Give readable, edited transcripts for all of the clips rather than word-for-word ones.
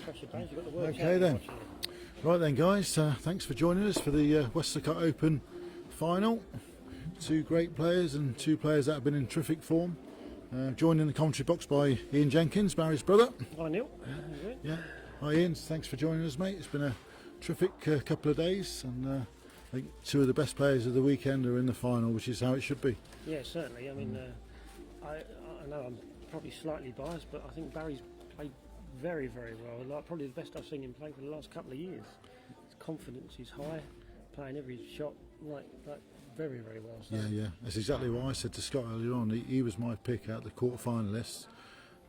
Okay then. Right then, guys. Thanks for joining us for the Westlecot Open final. Two great players and two players that have been in terrific form. Joined in the commentary box by Ian Jenkins, Barry's brother. Hi Neil. Yeah. Hi Ian. Thanks for joining us, mate. It's been a terrific couple of days, and I think two of the best players of the weekend are in the final, which is how it should be. Yeah, certainly. I mean, I know I'm probably slightly biased, but I think Barry's played very, very well. Like, probably the best I've seen him play for the last couple of years. His confidence is high, playing every shot like very, very well. So. Yeah. That's exactly what I said to Scott earlier on. He was my pick out the quarter-finalists.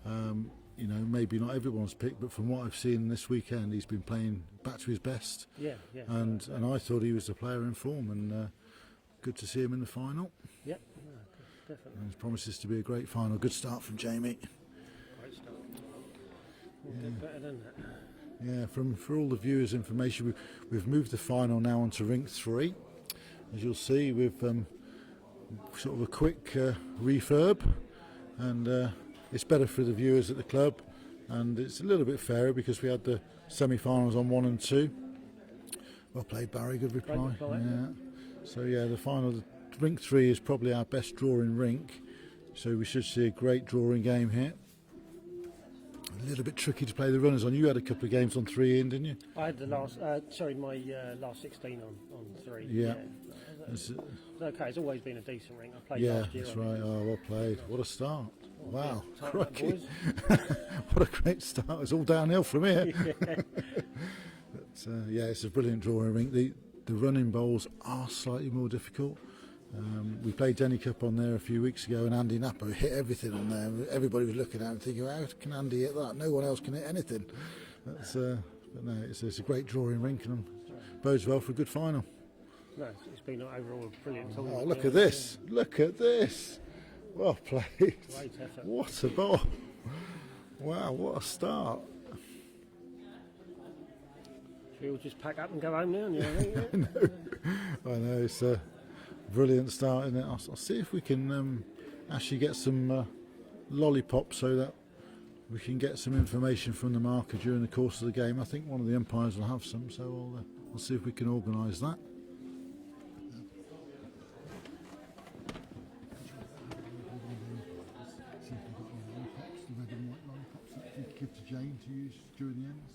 You know, maybe not everyone's pick, but from what I've seen this weekend, he's been playing back to his best. Yeah. And I thought he was the player in form, and good to see him in the final. Yeah, no, definitely. And it promises to be a great final. Good start from Jamie. Great start. We'll get better than that. Yeah, for all the viewers' information, we've moved the final now onto rink 3. As you'll see, we've sort of a quick refurb, and it's better for the viewers at the club, and it's a little bit fairer because we had the semi-finals on 1 and 2. Well played, Barry. Good reply. Yeah. So yeah, the final, rink 3 is probably our best drawing rink, so we should see a great drawing game here. A little bit tricky to play the runners on. You had a couple of games on 3 in, didn't you? I had the last, my last 16 on 3. Yeah. It's okay, it's always been a decent ring. I played Yeah, last year. that's right. Oh, well played. What a start. Wow. Yeah, Crikey. What a great start. It's all downhill from here. Yeah. But, yeah, it's a brilliant drawing rink. The running bowls are slightly more difficult. We played Denny Cup on there a few weeks ago, and Andy Napper hit everything on there. Everybody was looking at him thinking, how can Andy hit that? No one else can hit anything. But no, it's a great drawing rink, and bodes well for a good final. No, it's been overall a brilliant tournament. Oh, look at this. Look at this. Well played. Great effort. What a ball. Wow, what a start. Should we all just pack up and go home now? Yeah? I know, it's a brilliant start, isn't it? I'll see if we can actually get some lollipops so that we can get some information from the marker during the course of the game. I think one of the umpires will have some, so I'll see if we can organise that. Give to Jane to use during the ends,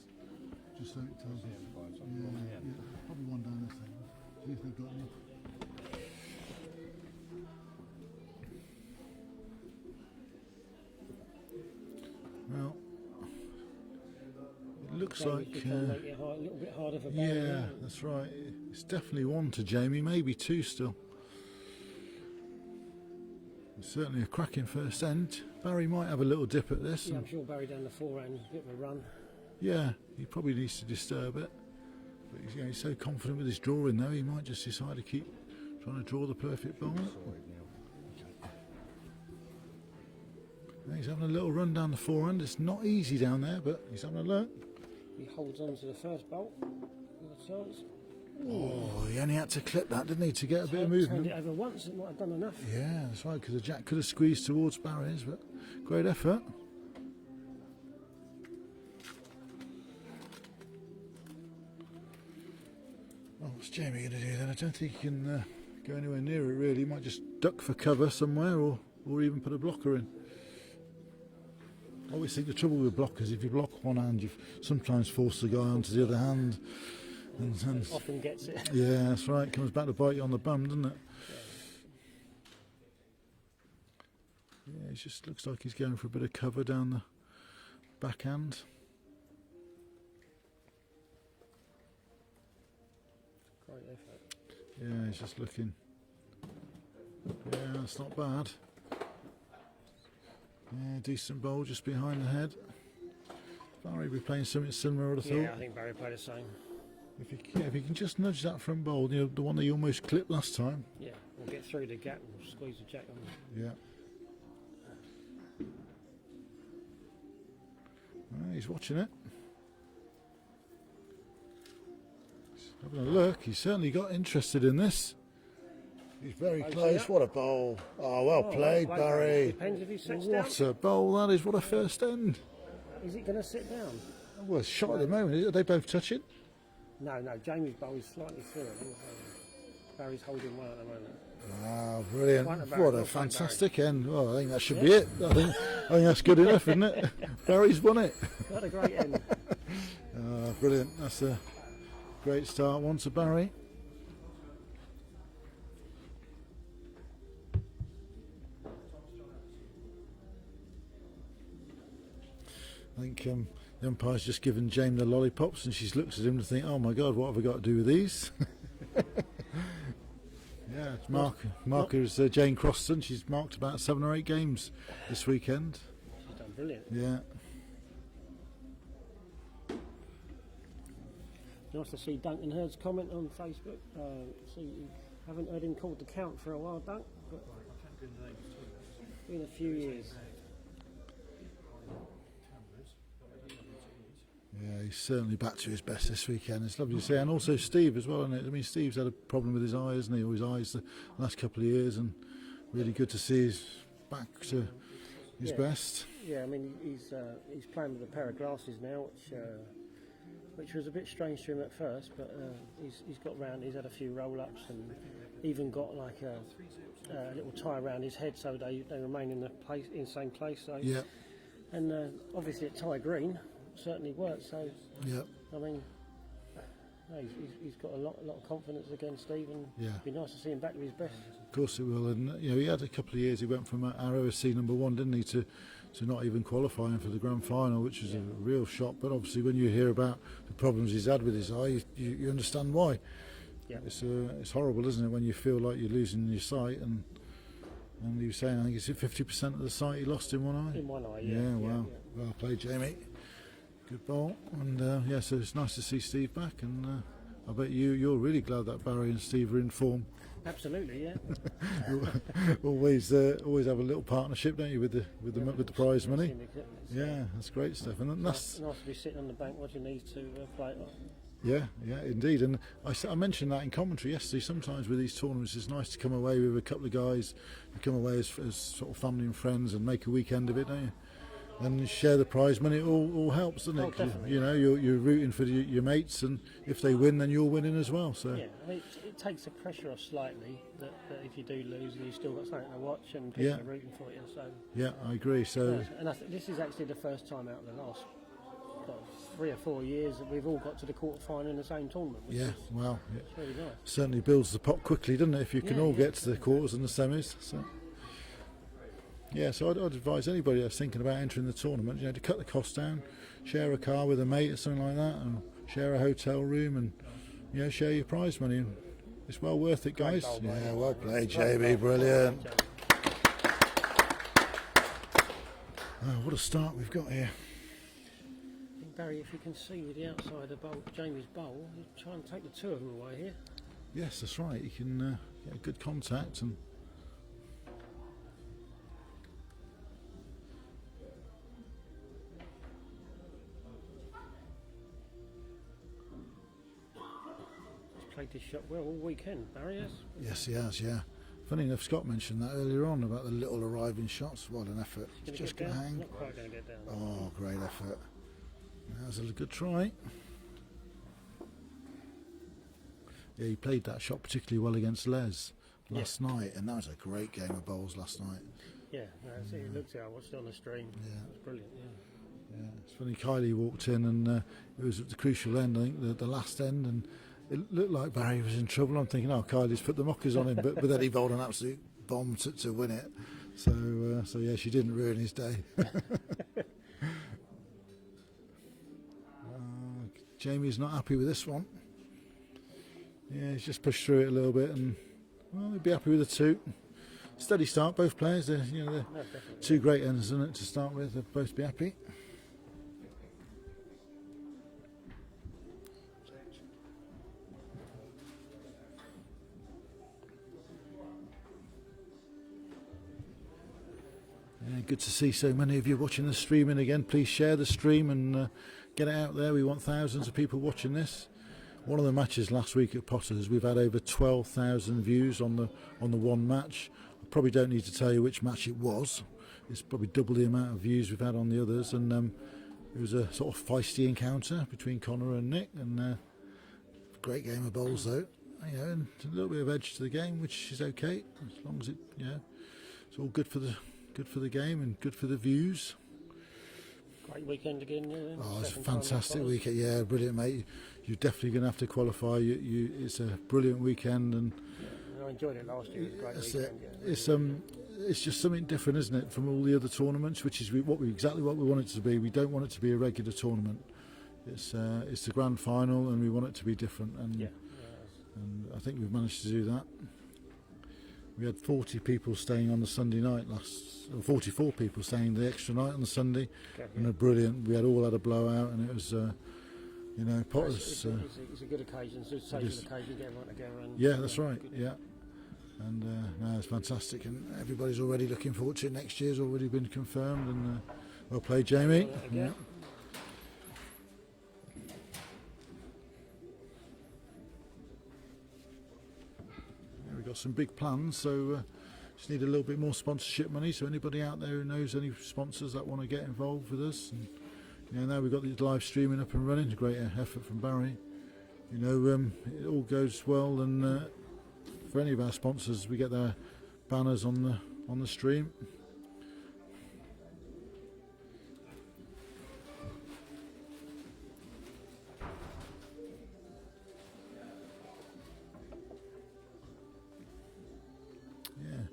just so it tells us. Yeah, probably one down this end. See if they've got enough. Well, it looks like. Make it a little bit harder for Barry. Yeah, that's right. It's definitely 1 to Jamie, maybe 2 still. It's certainly a cracking first end. Barry might have a little dip at this. Yeah, I'm sure Barry down the forehand, a bit of a run. Yeah, he probably needs to disturb it. But he's so confident with his drawing though, he might just decide to keep trying to draw the perfect ball. He's having a little run down the forehand. It's not easy down there, but he's having a look. He holds on to the first bolt with a chance. Oh, he only had to clip that, didn't he, to get a bit of movement? Turned it over once, it might have done enough. Yeah, that's right, because the jack could have squeezed towards Barry's, but great effort. Well, what's Jamie going to do then? I don't think he can go anywhere near it, really. He might just duck for cover somewhere, or even put a blocker in. I always think the trouble with blockers, if you block one hand, you sometimes force the guy onto the other hand. And often gets it. Yeah, that's right. Comes back to bite you on the bum, doesn't it? Yeah, it just looks like he's going for a bit of cover down the backhand. Great effort. Yeah, he's just looking. Yeah, that's not bad. Yeah, decent bowl just behind the head. Barry will be playing something similar, I'd have thought. Yeah, I think Barry played the same. If he can just nudge that front bowl, you know, the one that he almost clipped last time. Yeah, we'll get through the gap and squeeze the jack on. Yeah. He's watching it. He's having a look. He's certainly got interested in this. He's very close. What a bowl. Oh, well played, Barry. Depends if he sits down. What a bowl that is. What a first end. Is it going to sit down? Well, it's shot at the moment. Are they both touching? No, Jamie's bowl is slightly through. Barry's holding one at the moment. Ah, brilliant. Barry, What a fantastic end. Well, I think that should be it. I think that's good enough, isn't it? Barry's won it. What a great end. Brilliant. That's a great start one to Barry. I think the umpire's just given Jane the lollipops, and she looks at him to think, oh my God, what have I got to do with these? Yeah, marker is Jane Croston. She's marked about 7 or 8 games this weekend. She's done brilliant. Yeah. Nice to see Duncan Hurd's comment on Facebook. See, you haven't heard him called to count for a while, Dunk, but it's been a few years. Yeah, he's certainly back to his best this weekend. It's lovely to see, and also Steve as well, isn't it? I mean, Steve's had a problem with his eye, hasn't he? Or his eyes the last couple of years, and really good to see he's back to his best. Yeah, I mean, he's playing with a pair of glasses now, which was a bit strange to him at first, but he's got round. He's had a few roll-ups and even got like a little tie around his head, so they remain in the same place. So yeah, and obviously at Ty Green. Certainly worked. So yeah, I mean, no, he's got a lot of confidence against Steve, and it'd be nice to see him back to his best. Of course it will, and he had a couple of years. He went from our OSC #1, didn't he, to not even qualifying for the grand final, which was a real shock. But obviously, when you hear about the problems he's had with his eye, you understand why. Yeah, it's horrible, isn't it, when you feel like you're losing your sight, and he was saying, I think it's 50% of the sight he lost in one eye. In one eye, yeah. Yeah, wow. Well played, Jamie. Good ball, and so it's nice to see Steve back, and I bet you're really glad that Barry and Steve are in form. Absolutely, yeah. always have a little partnership, don't you, with the prize money? Syndicate, yeah, that's great stuff, and that's nice to be sitting on the bank watching these two play it off. Yeah, indeed, and I mentioned that in commentary yesterday. Sometimes with these tournaments, it's nice to come away with a couple of guys who come away as sort of family and friends and make a weekend of it, don't you? And share the prize money. It all helps, doesn't it? Definitely. You know, you're rooting for your mates, and if they win, then you're winning as well. So yeah, I mean, it takes the pressure off slightly that if you do lose, and you've still got something to watch, and people are rooting for you. So yeah, I agree. So and this is actually the first time out of the last 3 or 4 years that we've all got to the quarter final in the same tournament. It's really nice. Certainly builds the pot quickly, doesn't it? If you can all get to the quarters and the semis. So. Yeah, so I'd advise anybody that's thinking about entering the tournament, to cut the cost down, share a car with a mate or something like that, or share a hotel room, and share your prize money. And it's well worth it, guys. Yeah, well played, JB, brilliant. What a start we've got here. Barry, if you can see with the outside of Jamie's bowl, he's trying to take the two of them away here. Yes, that's right. You can get good contact and. Played this shot well all weekend, Barry has. Yes, he has, yeah. Funny enough, Scott mentioned that earlier on about the little arriving shots. What an effort. He's just going to hang. Not quite going to get down. Oh, great effort. That was a good try. Yeah, he played that shot particularly well against Les last night, and that was a great game of bowls last night. Yeah, it looked at I watched it on the stream. Yeah. It was brilliant, Yeah, it's funny, Kylie walked in, and it was at the crucial end, I think, the last end, and it looked like Barry was in trouble. I'm thinking, Kylie's put the mockers on him, but then he bowled an absolute bomb to win it. So yeah, she didn't ruin his day. Jamie's not happy with this one. Yeah, he's just pushed through it a little bit, and he'll be happy with the two. Steady start, both players. They're two great ends, isn't it, to start with? They'll both be happy. Good to see so many of you watching the streaming again. Please share the stream and get it out there. We want thousands of people watching this. One of the matches last week at Potters, we've had over 12,000 views on the one match. I probably don't need to tell you which match it was. It's probably double the amount of views we've had on the others, and it was a sort of feisty encounter between Connor and Nick, and great game of bowls though. You know, and a little bit of edge to the game, which is okay as long as it's all good for the game and good for the views. Great weekend again. Yeah, oh, it's a fantastic weekend. Yeah, brilliant, mate. You're definitely going to have to qualify. It's a brilliant weekend, and I enjoyed it last year. It was a great weekend. It's just something different, isn't it, from all the other tournaments? Which is exactly what we want it to be. We don't want it to be a regular tournament. It's the grand final, and we want it to be different. And and I think we've managed to do that. We had 40 people staying on the Sunday night 44 people staying the extra night on the Sunday, and they're brilliant. We all had a blowout, and it was, Potters. It's a good occasion. It's a social occasion. Get everyone together. And, yeah, that's right. Yeah, and no, it's fantastic, and everybody's already looking forward to it. Next year's already been confirmed, and well played, Jamie. Yeah. We've got some big plans, so just need a little bit more sponsorship money. So anybody out there who knows any sponsors that want to get involved with us, and now we've got the live streaming up and running. A great effort from Barry. It all goes well, and for any of our sponsors, we get their banners on the stream.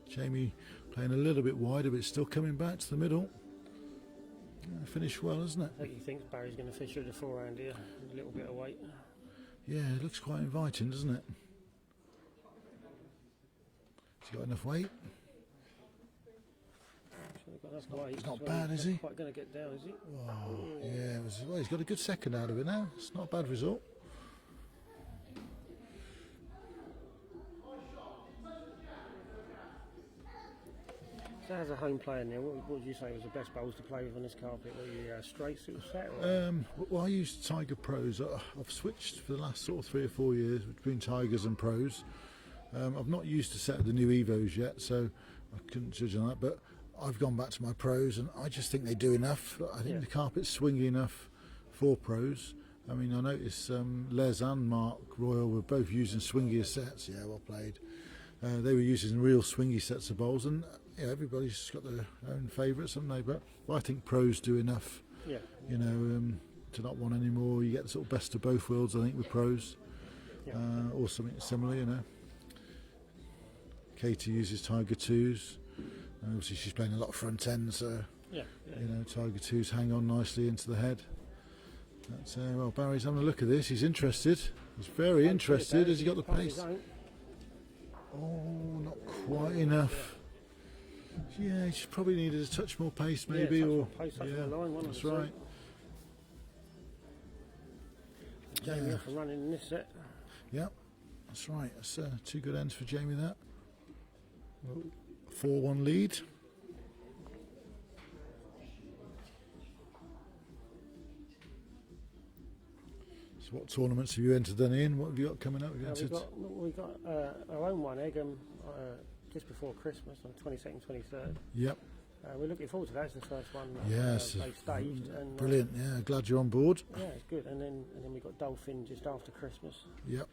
Jamie playing a little bit wider, but still coming back to the middle. Finished well, isn't it? I think he thinks Barry's going to fish through the forehand here, a little bit of weight. Yeah, it looks quite inviting, doesn't it? Has he got enough weight? He's not bad, is he? Quite going to get down, is he? Oh, yeah, he's got a good second out of it now. It's not a bad result. So as a home player now, what would you say was the best bowls to play with on this carpet? Were you straight sort of set? Well, I use Tiger Pros. I've switched for the last sort of 3 or 4 years between Tigers and Pros. I've not used a set of the new Evos yet, so I couldn't judge on that, but I've gone back to my Pros, and I just think they do enough. I think the carpet's swingy enough for Pros. I mean, I noticed Les and Mark Royal were both using swingier sets. Yeah, well played. They were using real swingy sets of bowls, and everybody's got their own favourites, haven't they? But I think Pros do enough. Yeah. To not want any more. You get the sort of best of both worlds, I think, with Pros, or something similar. Katie uses Tiger 2s. Obviously, she's playing a lot of front end, so Tiger 2s hang on nicely into the head. That's, well, Barry's having a look at this. He's interested. He's very interested. Has he got the pace? Oh, not quite enough. Yeah, he just probably needed a touch more pace, maybe, touch more pace, that's right. Jamie off and running in this set. Yeah, that's right. That's 2 good ends for Jamie. That 4-1 lead. So, what tournaments have you entered then in? What have you got coming up? We've got our own one, Egham, just before Christmas on 22nd, 23rd. Yep. We're looking forward to that. It's the first one yes, they've staged. And, brilliant. Yeah, glad you're on board. Yeah, it's good. And then we've got Dolphin just after Christmas. Yep.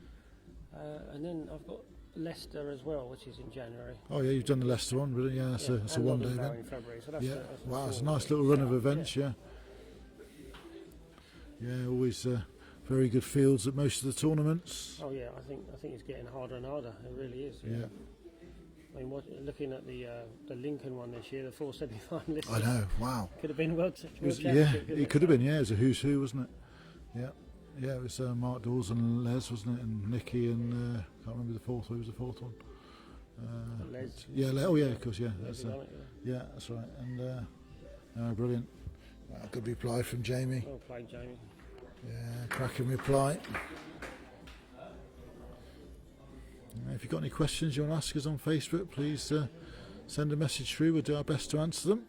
And then I've got Leicester as well, which is in January. Oh yeah, you've done the Leicester one, but it's a one-day event. In February, so wow, it's a nice little run of events. Yeah, always very good fields at most of the tournaments. Oh yeah, I think it's getting harder and harder. It really is. Yeah. I mean, looking at the Lincoln one this year, the 4 semi-finalists. I know. Wow. Could have been World Championship. Yeah, it could have been. Yeah, it was a who's who, wasn't it? Yeah. Yeah, it was Mark Dawes and Les, wasn't it? And Nicky and can't remember the fourth. Who was the fourth one? Les. Yeah. Of course. Yeah. That's that's right. And brilliant. Good reply from Jamie. Well played, Jamie. Yeah, cracking reply. If you've got any questions you want to ask us on Facebook, please send a message through. We'll do our best to answer them.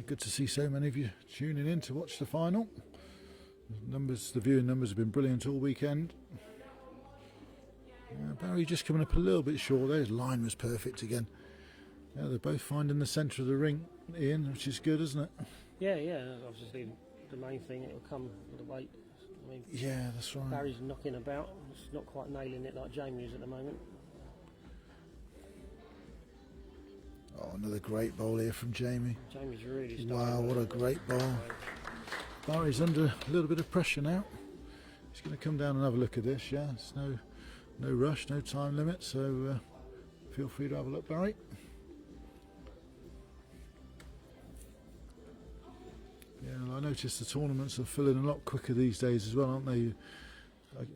Good to see so many of you tuning in to watch the final. The viewing numbers have been brilliant all weekend. Barry just coming up a little bit short there. His line was perfect again. Yeah, they're both finding the centre of the ring, Ian, which is good, isn't it? Yeah, obviously the main thing, it will come with the weight. I mean, Yeah, that's right. Barry's knocking about, he's not quite nailing it like Jamie is at the moment. Oh, another great bowl here from Jamie. Jamie's really starting. Wow, what a great bowl. Barry's under a little bit of pressure now. He's going to come down and have a look at this, yeah. It's no rush, no time limit, so feel free to have a look, Barry. Yeah, I noticed the tournaments are filling a lot quicker these days as well, aren't they?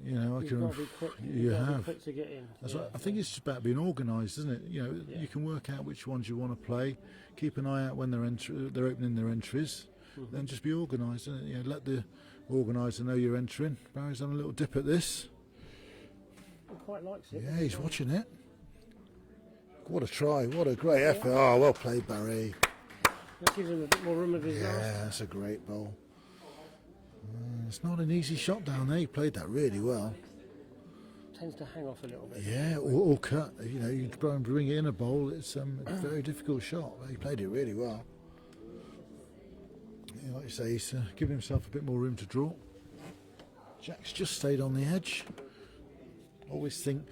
You know, You've got to be quick. You have. Be quick to get in. That's right. I think it's just about being organised, isn't it? You know, you can work out which ones you want to play. Keep an eye out when they're opening their entries. Then just be organised, isn't it? You know, let the organiser know you're entering. Barry's on a little dip at this. He quite likes it. Yeah, he's watching it. What a try! What a great effort! Oh, well played, Barry. That gives him a bit more room of his Yeah, last. that's a great bowl. It's not an easy shot down there. He played that really well. Tends to hang off a little bit. Yeah, or cut. You know, you try and bring it in a bowl. It's a very difficult shot. But he played it really well. Yeah, like you say, he's giving himself a bit more room to draw. Jack's just stayed on the edge. Always think,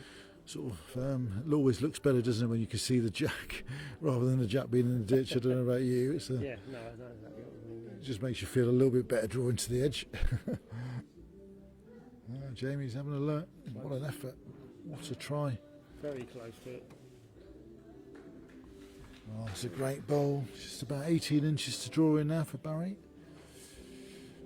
sort of, it always looks better, doesn't it, when you can see the jack rather than the jack being in the ditch. I don't know about you. It's Yeah, no, exactly what I mean. It just makes you feel a little bit better drawing to the edge. Jamie's having a look. What an effort. What a try. Very close to it. Oh, it's a great bowl. Just about 18 inches to draw in now for Barry.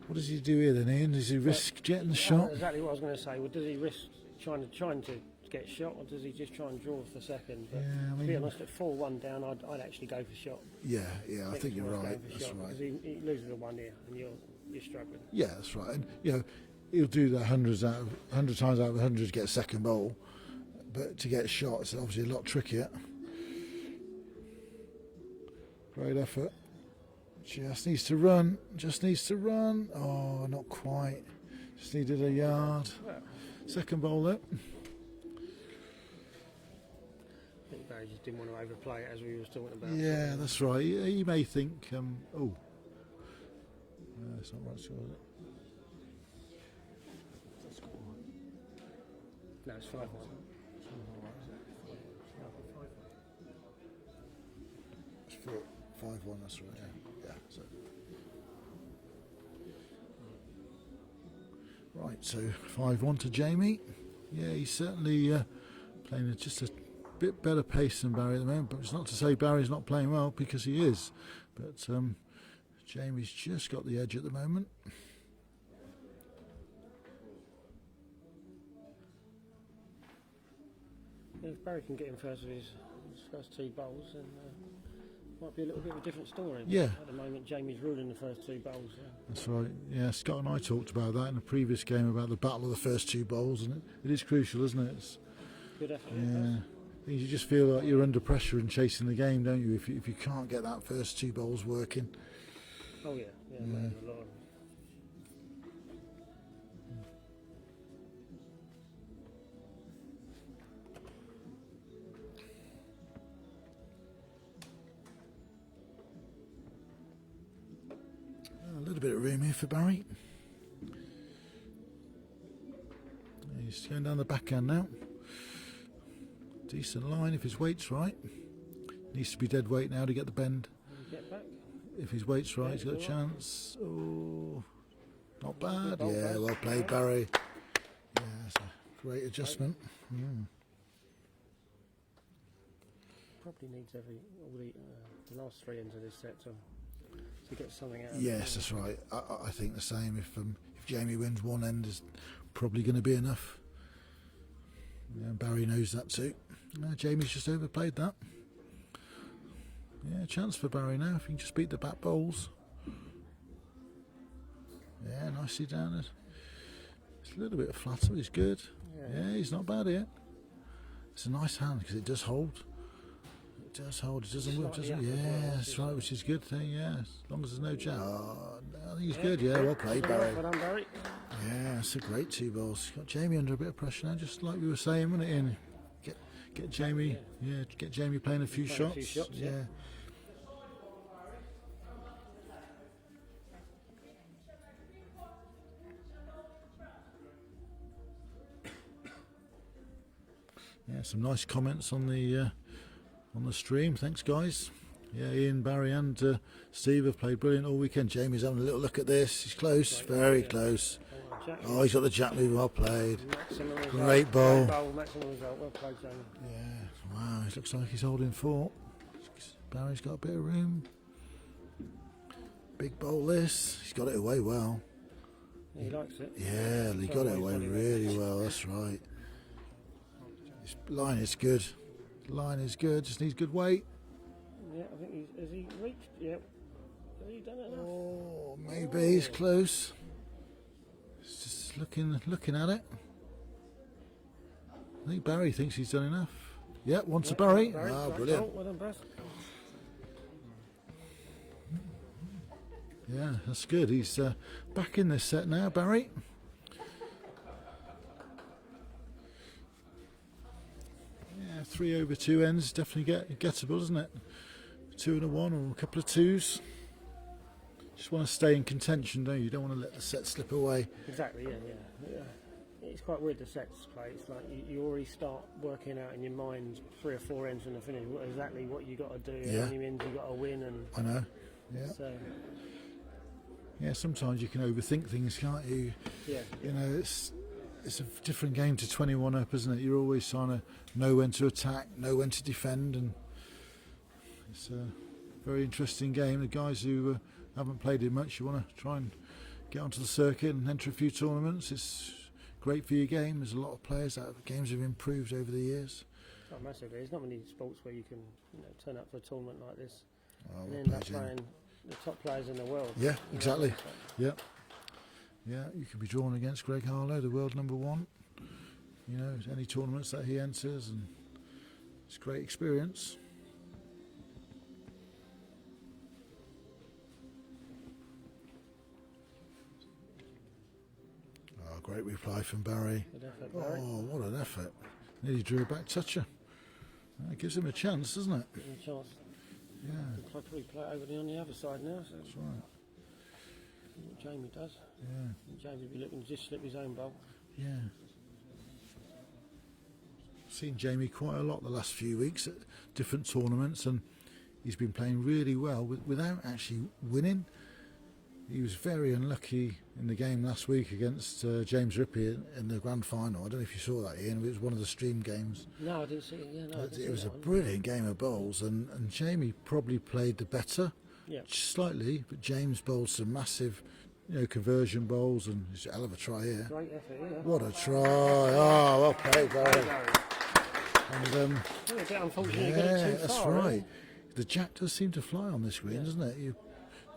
What does he do here then, Ian? Does he risk jetting the shot? Exactly what I was going to say. Well, does he risk trying to get shot, or does he just try and draw for second? But Yeah, I to be mean, honest, at 4-1 down, I'd actually go for shot. yeah, I think you're right. That's right. Because he loses a 1 here, and you're struggling. Yeah, that's right. And you know, he'll do that 100 times out of 100 to get a second bowl, but to get a shot, it's obviously a lot trickier. Great effort. Just needs to run. Just needs to run. Oh, not quite. Just needed a yard. Well, Second bowl up. I think Barry just didn't want to overplay it, as we were talking about. Yeah, that's right. He may think, oh, it's not right score, is it? No, it's 5-1. It's 5-1, that's right. Yeah. So. Right, so 5-1 to Jamie. Yeah, he's certainly playing at just a bit better pace than Barry at the moment, but it's not to say Barry's not playing well, because he is. But Jamie's just got the edge at the moment. If Barry can get him first with his first 2 bowls, then might be a little bit of a different story. Yeah. At the moment, Jamie's ruling the first 2 bowls. That's right. Yeah, Scott and I talked about that in the previous game, about the battle of the first 2 bowls, and it is crucial, isn't it? It's, Good effort. yeah. You just feel like you're under pressure and chasing the game, don't you? If you can't get that first 2 bowls working. Oh yeah, man, a lot of A little bit of room here for Barry. He's going down the backhand now. Decent line if his weight's right. Needs to be dead weight now to get the bend. get back. If his weight's right, he's got a chance. Oh, not bad. Yeah, well played, Barry. Yeah, that's a great adjustment. Probably needs all the last 3 ends of this set to get something out of it. Yes, that's right. I think the same. If Jamie wins one end, is probably going to be enough. Yeah, Barry knows that too. Jamie's just overplayed that. Yeah, chance for Barry now if he can just beat the back bowls. Yeah, nicely down it. It's a little bit flatter, but he's good. Yeah, he's not bad here. It's a nice hand because it does hold. It does hold. It doesn't work, does it? Yeah, that's right, which is a good thing. Yeah, as long as there's no jab. I think he's good. Yeah, well played, Barry. Well done, Barry. Yeah, it's a great 2 bowls. Got Jamie under a bit of pressure now, just like we were saying, wasn't it, Ian? get Jamie, get Jamie playing a few shots. Yeah. Yeah, some nice comments on the stream. Thanks, guys. Yeah, Ian, Barry, and Steve have played brilliant all weekend. Jamie's having a little look at this. He's close, very close. Oh, he's got the jack move. Well played. Great ball. Maximum result. Well played, Jamie. Yeah. Wow. It looks like he's holding fort. Barry's got a bit of room. Big bowl this. He's got it away well. He likes it. Yeah, he got it away really well. That's right. His line is good. Line is good. Just needs good weight. Yeah, I think has he reached? Yeah. Has he done it enough? Oh, maybe he's close. He's just looking at it. I think Barry thinks he's done enough. Yeah, wants a Barry. Ah, brilliant. Well done, Baz. Yeah, that's good. He's back in this set now, Barry. Yeah, 3 over 2 ends definitely gettable, isn't it? 2 and a 1 or a couple of 2s. Just want to stay in contention, don't you? You don't want to let the set slip away. Exactly. Yeah. It's quite weird the sets play. It's like you already start working out in your mind 3 or 4 ends from the finish exactly what you got to do, how many ends you got to win, and I know. Yeah. So, yeah, sometimes you can overthink things, can't you? Yeah. You know, it's a different game to 21 up, isn't it? You're always trying to know when to attack, know when to defend, and it's a very interesting game. The guys who haven't played it much, you want to try and get onto the circuit and enter a few tournaments. It's great for your game. There's a lot of players that games have improved over the years. Oh, massively. There's not many sports where you can turn up for a tournament like this Oh, and end up playing the top players in the world. Yeah, exactly. Yeah. Yeah, you could be drawn against Greg Harlow, the world #1. You know, any tournaments that he enters, and it's a great experience. Oh, great reply from Barry. Good effort, Barry. Oh, what an effort. Nearly drew a back toucher. That gives him a chance, doesn't it? Gives him a chance. Yeah. He'll probably play it over on the other side now. So That's right. what Jamie does. Yeah. Jamie will be looking to just slip his own bowl. Yeah. Seen Jamie quite a lot the last few weeks at different tournaments, and he's been playing really well without actually winning. He was very unlucky in the game last week against James Rippey in the grand final. I don't know if you saw that, Ian. It was one of the stream games. No, I didn't see it. Yeah, no, It was a brilliant game of bowls, and Jamie probably played the better, slightly, but James bowled some massive, conversion bowls, and it's a hell of a try here. Great effort, yeah. What a try! Oh, well played, Barry. And it's a bit unfortunate you got it too that's far, right. Really. The jack does seem to fly on this green, doesn't it? You've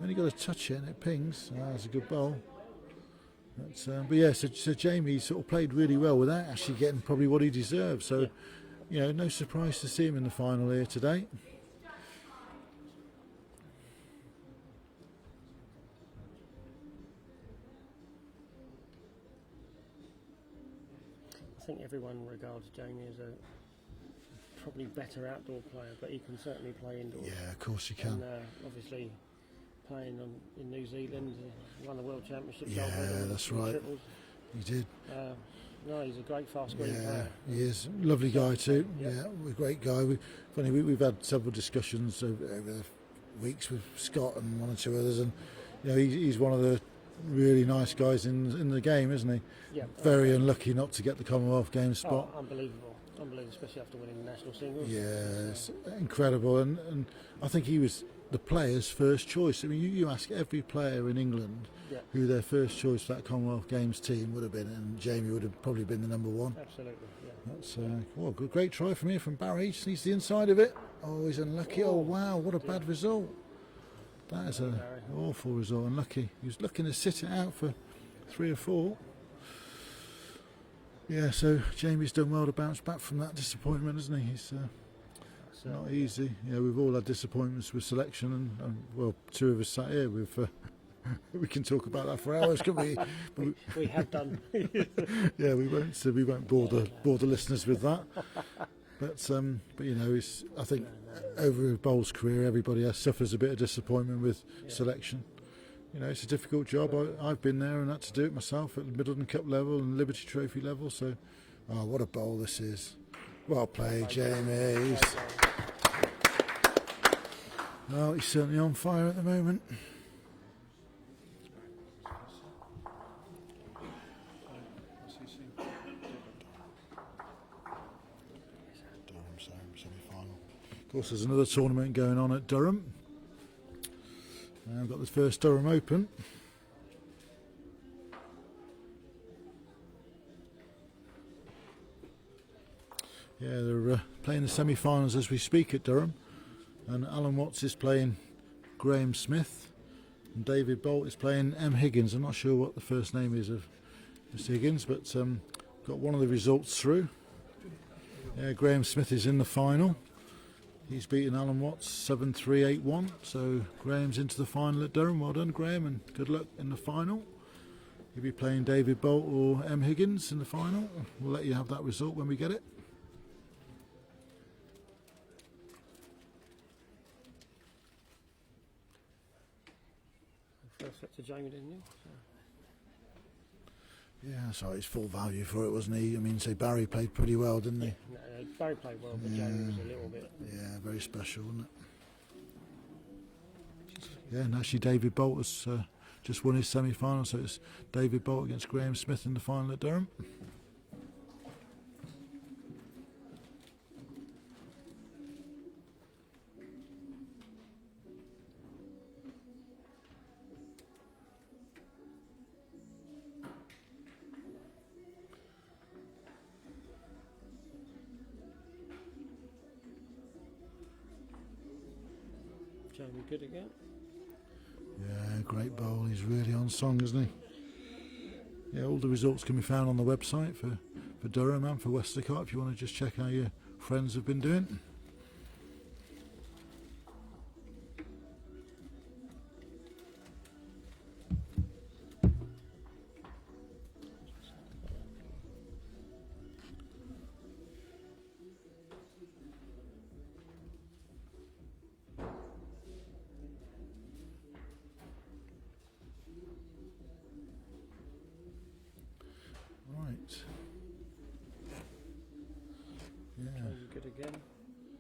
only got to touch it and it pings. That's a good bowl. But yeah, so Jamie sort of played really well without actually getting probably what he deserved. So, no surprise to see him in the final here today. I think everyone regards Jamie as a probably better outdoor player, but he can certainly play indoors. Yeah, of course you can. And obviously playing in New Zealand, won the World Championship. Yeah, that's right. Triples. He did. No, he's a great fast green player. He is. Lovely guy too. Yeah, a great guy. We've had several discussions over the weeks with Scott and 1 or 2 others, and he's one of the really nice guys in the game, isn't he? Yeah. Very unlucky not to get the Commonwealth Games spot. Oh, unbelievable, especially after winning the national singles. Yeah, it's incredible, and I think he was the players' first choice. I mean, you ask every player in England who their first choice for that Commonwealth Games team would have been, and Jamie would have probably been the #1. Absolutely, yeah. That's great try from here from Barry. Just needs the inside of it. Oh, he's unlucky. Oh wow, what a bad result. That is an awful result. Unlucky. He was looking to sit it out for 3 or 4. Yeah, so Jamie's done well to bounce back from that disappointment, hasn't he? He's not easy. Yeah, we've all had disappointments with selection, and well, 2 of us sat here with. We can talk about that for hours, can't we? We have done. Yeah, we won't bore the listeners with that. But you know, I think over Bowles' career, everybody suffers a bit of disappointment with selection. You know, it's a difficult job. I've been there and had to do it myself at the Middleton Cup level and Liberty Trophy level. So, what a bowl this is! Well played, Jamie. Well, he's certainly on fire at the moment. Semi-final. Of course, there's another tournament going on at Durham. We've got the first Durham Open. Yeah, they're playing the semi-finals as we speak at Durham, and Alan Watts is playing Graham Smith, and David Bolt is playing M. Higgins. I'm not sure what the first name is of Mr. Higgins, but got one of the results through. Graham Smith is in the final. He's beaten Alan Watts 7-3, 8-1. So Graham's into the final at Durham. Well done, Graham, and good luck in the final. He'll be playing David Bolt or M. Higgins in the final. We'll let you have that result when we get it. First set to Jamie, didn't you? So. Yeah, so it's full value for it, wasn't he? I mean, say Barry played pretty well, didn't he? No, Barry played well, but Jamie was a little bit. Yeah, very special, wasn't it? Yeah, and actually David Bolt has just won his semi-final, so it's David Bolt against Graham Smith in the final at Durham. Jamie good again. Yeah, great bowl. He's really on song, isn't he? Yeah, all the results can be found on the website for Durham and for Westlecot if you want to just check how your friends have been doing. Right. Yeah. Good again.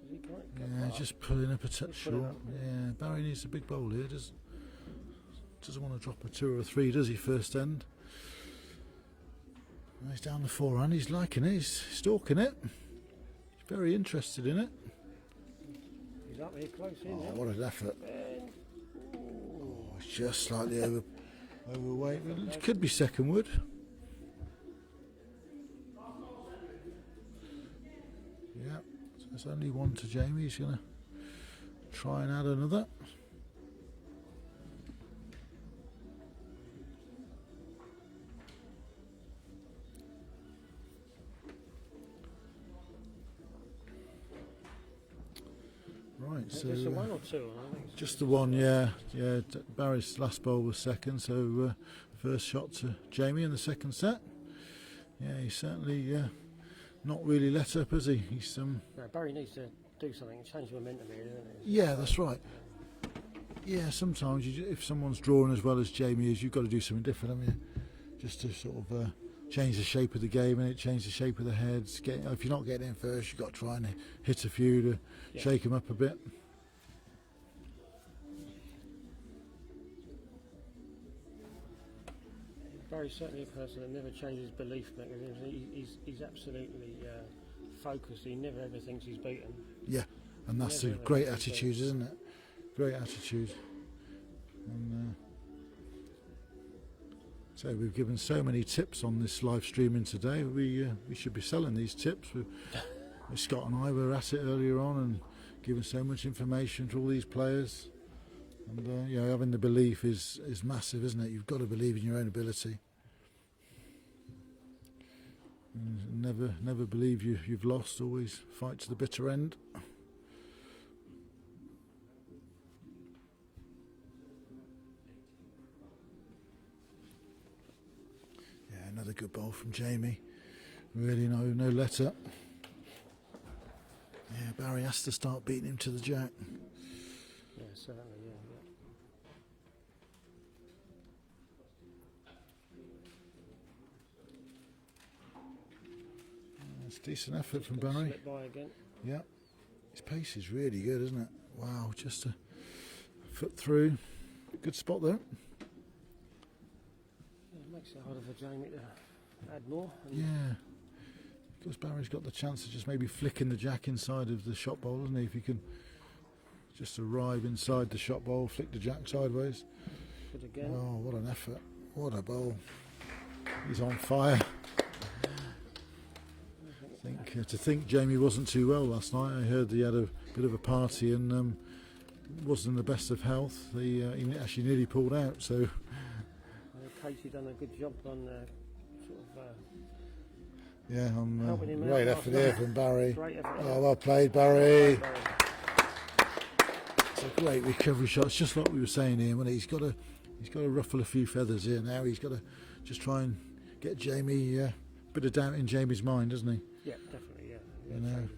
Is he quite Yeah, just pulling up a touch short. Yeah, Barry needs a big bowl here. Doesn't want to drop a 2 or a 3, does he, first end? He's down the forehand. He's liking it. He's stalking it. He's very interested in it. He's up here close in. Oh, what an effort. It's just slightly overweight. It could be second wood. Yeah, so it's only one to Jamie. He's going to try and add another. Right, so just the one or two, I think. Just the one, yeah. Barry's last bowl was second, so first shot to Jamie in the second set. Yeah, he's certainly not really let up, has he? He's No, Barry needs to do something, change momentum here, doesn't he? Yeah, that's right. Yeah, sometimes if someone's drawing as well as Jamie is, you've got to do something different, haven't you? Just to sort of change the shape of the game and change the shape of the heads. If you're not getting in first, you've got to try and hit a few to shake them up a bit. Barry's certainly a person that never changes belief mechanisms. He's absolutely focused. He never ever thinks he's beaten. Yeah, and that's a great attitude, isn't it? Great attitude. And so we've given so many tips on this live streaming today. We should be selling these tips. Scott and I were at it earlier on and giving so much information to all these players. And having the belief is massive, isn't it? You've got to believe in your own ability. And never believe you've lost. Always fight to the bitter end. Yeah, another good bowl from Jamie. Really no let up. Yeah, Barry has to start beating him to the jack. Yeah, certainly, yeah. It's a decent effort from Barry. Slip by again. Yeah, his pace is really good, isn't it? Wow, just a foot through. Good spot there. Yeah, it makes it harder for Jamie to add more. And Yeah, because Barry's got the chance of just maybe flicking the jack inside of the shot bowl, isn't he? If he can just arrive inside the shot bowl, flick the jack sideways. good again. Oh, what an effort. What a bowl. He's on fire. To think Jamie wasn't too well last night. I heard he had a bit of a party and wasn't in the best of health. He actually nearly pulled out. So Casey done a good job on sort of yeah, helping him out. great last effort night. here from Barry. Great effort. Oh, well played, Barry. Barry. It's a great recovery shot. It's just like we were saying here, when he's got to ruffle a few feathers here now. He's got to just try and get Jamie a bit of doubt in Jamie's mind, doesn't he? Yeah, definitely. Yeah. You know.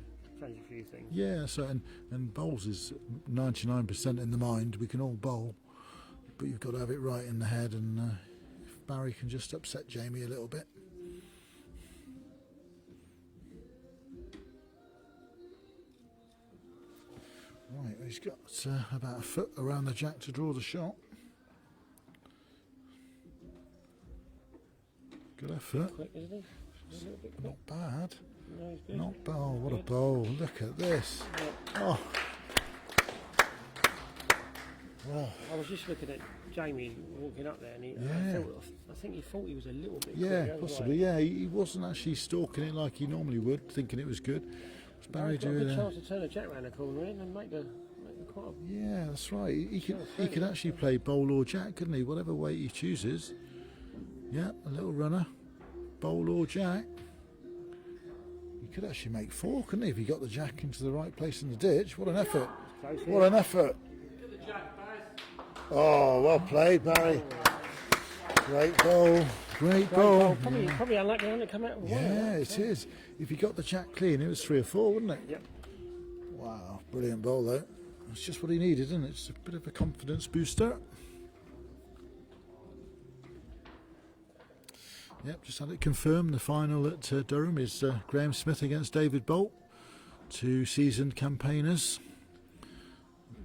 Change a few things. Yeah, so and bowls is 99% in the mind. We can all bowl, but you've got to have it right in the head. And if Barry can just upset Jamie a little bit. Right, he's got about a foot around the jack to draw the shot. Good effort. Quick, isn't he? A little bit quick. Not bad. No, he's good. Not bad. Oh, what a bowl. Look at this. Yeah. Oh. Wow. I was just looking at Jamie walking up there, and Yeah. I think he thought he was a little bit. Yeah, quick, possibly. Yeah, he wasn't actually stalking it like he normally would, thinking it was good. What's Barry He's got a doing good there? chance to turn a jack round the corner in and make the quite a Yeah, that's right. He could actually play bowl or jack, couldn't he? Whatever way he chooses. Yeah, a little runner, bowl or jack. He could actually make four, couldn't he, if he got the jack into the right place in the ditch? What an effort! close What an effort! Oh, well played, Barry. Great bowl. Great bowl. Probably unlucky to come out. Yeah, it is. If he got the jack clean, it was 3 or 4, wouldn't it? Yep. Wow, brilliant bowl though. That's just what he needed, isn't it? It's a bit of a confidence booster. Yep, just had it confirmed. The final at Durham is Graham Smith against David Bolt. 2 seasoned campaigners.